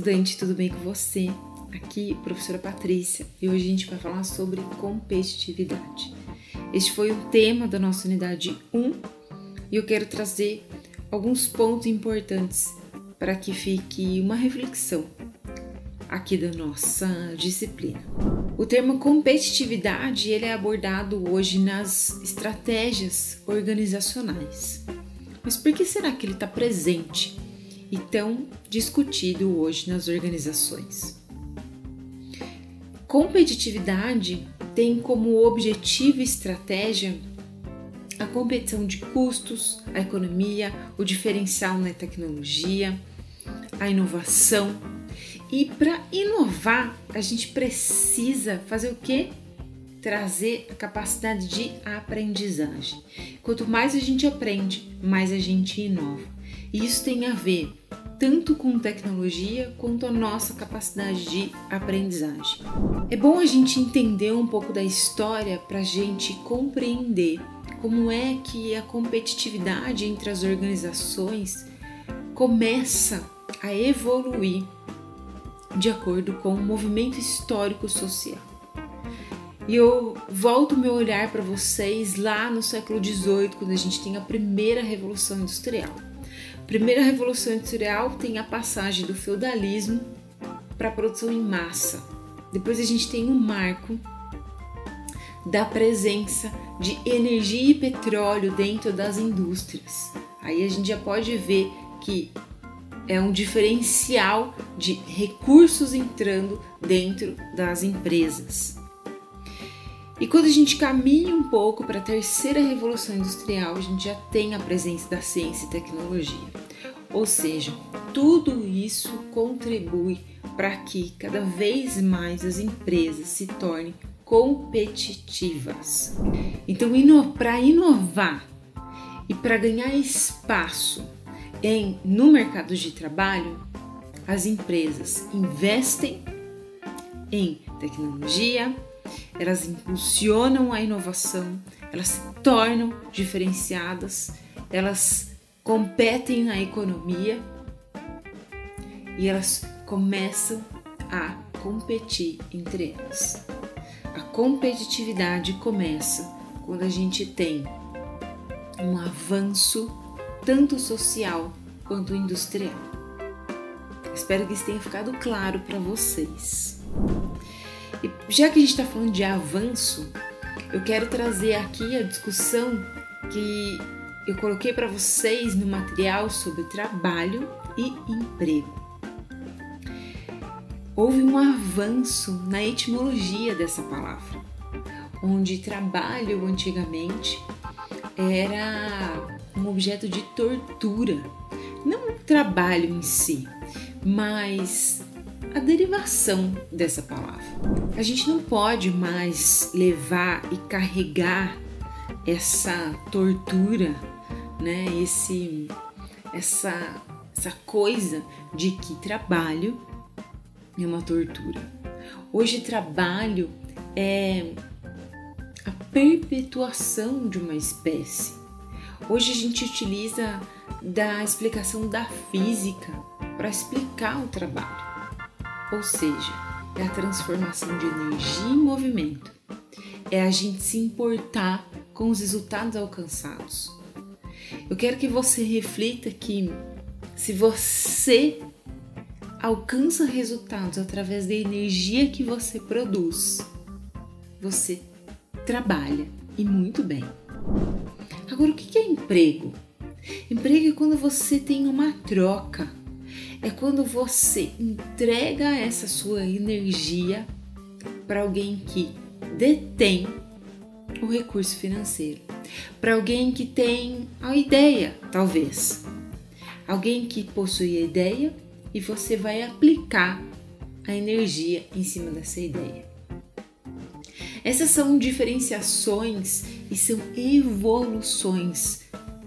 estudante, tudo bem com você? Aqui, professora Patrícia, e hoje a gente vai falar sobre competitividade. Este foi o tema da nossa unidade 1 e eu quero trazer alguns pontos importantes para que fique uma reflexão aqui da nossa disciplina. O termo competitividade ele é abordado hoje nas estratégias organizacionais. Mas por que será que ele está presente e tão discutido hoje nas organizações? Competitividade tem como objetivo e estratégia a competição de custos, a economia, o diferencial na tecnologia, a inovação. E para inovar, a gente precisa fazer o quê? Trazer a capacidade de aprendizagem. Quanto mais a gente aprende, mais a gente inova. E isso tem a ver tanto com tecnologia quanto a nossa capacidade de aprendizagem. É bom a gente entender um pouco da história para a gente compreender como é que a competitividade entre as organizações começa a evoluir de acordo com o movimento histórico social. E eu volto meu olhar para vocês lá no século XVIII, quando a gente tem a primeira Revolução Industrial. A primeira Revolução Industrial tem a passagem do feudalismo para a produção em massa. Depois a gente tem um marco da presença de energia e petróleo dentro das indústrias. Aí a gente já pode ver que é um diferencial de recursos entrando dentro das empresas. E quando a gente caminha um pouco para a terceira Revolução Industrial, a gente já tem a presença da ciência e tecnologia. Ou seja, tudo isso contribui para que cada vez mais as empresas se tornem competitivas. Então, para inovar e para ganhar espaço no mercado de trabalho, as empresas investem em tecnologia, elas impulsionam a inovação, elas se tornam diferenciadas, elas competem na economia e elas começam a competir entre elas. A competitividade começa quando a gente tem um avanço tanto social quanto industrial. Espero que isso tenha ficado claro para vocês. E já que a gente está falando de avanço, eu quero trazer aqui a discussão que eu coloquei para vocês no material sobre trabalho e emprego. Houve um avanço na etimologia dessa palavra, onde trabalho antigamente era um objeto de tortura, não o trabalho em si, mas a derivação dessa palavra. A gente não pode mais levar e carregar essa tortura, né? Essa coisa de que trabalho é uma tortura. Hoje trabalho é a perpetuação de uma espécie. Hoje a gente utiliza da explicação da física para explicar o trabalho. Ou seja, é a transformação de energia em movimento. É a gente se importar com os resultados alcançados. Eu quero que você reflita que se você alcança resultados através da energia que você produz, você trabalha e muito bem. Agora, o que é emprego? Emprego é quando você tem uma troca. É quando você entrega essa sua energia para alguém que detém o recurso financeiro, para alguém que tem a ideia, talvez. Alguém que possui a ideia e você vai aplicar a energia em cima dessa ideia. Essas são diferenciações e são evoluções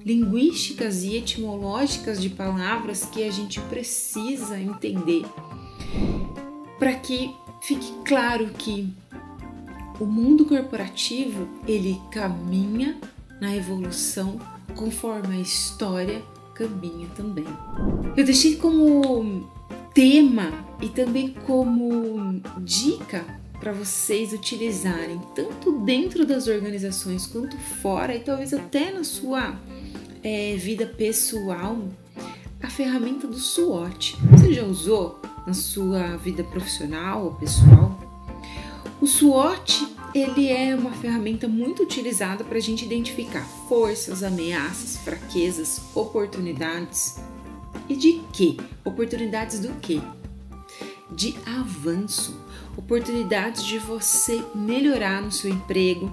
linguísticas e etimológicas de palavras que a gente precisa entender para que fique claro que o mundo corporativo ele caminha na evolução conforme a história caminha também. Eu deixei como tema e também como dica para vocês utilizarem tanto dentro das organizações quanto fora e talvez até na sua vida pessoal, a ferramenta do SWOT. Você já usou na sua vida profissional ou pessoal? O SWOT, ele é uma ferramenta muito utilizada para a gente identificar forças, ameaças, fraquezas, oportunidades. E de quê? Oportunidades do quê? De avanço, oportunidades de você melhorar no seu emprego,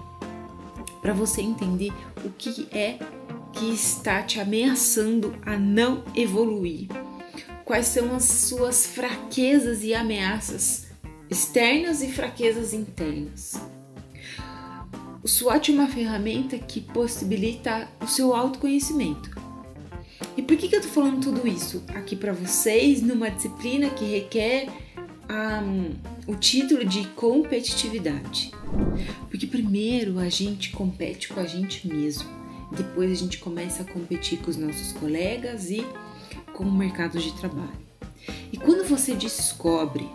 para você entender o que é que está te ameaçando a não evoluir. Quais são as suas fraquezas e ameaças externas e fraquezas internas. O SWOT é uma ferramenta que possibilita o seu autoconhecimento. E por que eu estou falando tudo isso aqui para vocês numa disciplina que requer o título de competitividade? Porque primeiro a gente compete com a gente mesmo, depois a gente começa a competir com os nossos colegas e com o mercado de trabalho. E quando você descobre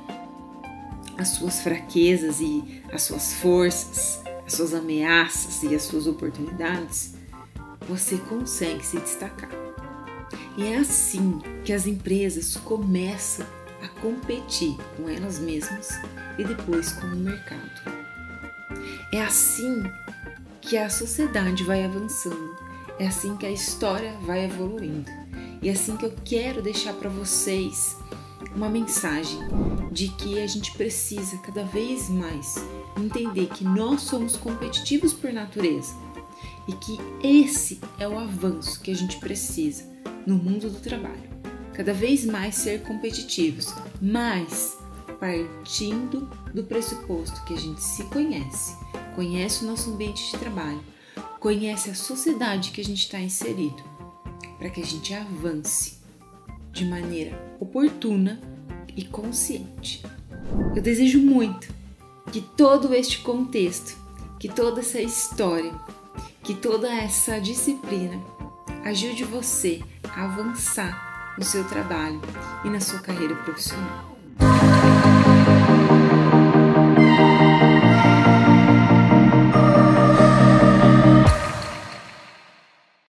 as suas fraquezas e as suas forças, as suas ameaças e as suas oportunidades, você consegue se destacar. E é assim que as empresas começam a competir com elas mesmas e depois com o mercado. É assim que a sociedade vai avançando, é assim que a história vai evoluindo. E é assim que eu quero deixar para vocês uma mensagem de que a gente precisa cada vez mais entender que nós somos competitivos por natureza e que esse é o avanço que a gente precisa no mundo do trabalho. Cada vez mais ser competitivos, mas partindo do pressuposto que a gente se conhece, conhece o nosso ambiente de trabalho, conhece a sociedade que a gente está inserido, para que a gente avance de maneira oportuna e consciente. Eu desejo muito que todo este contexto, que toda essa história, que toda essa disciplina ajude você a avançar no seu trabalho e na sua carreira profissional.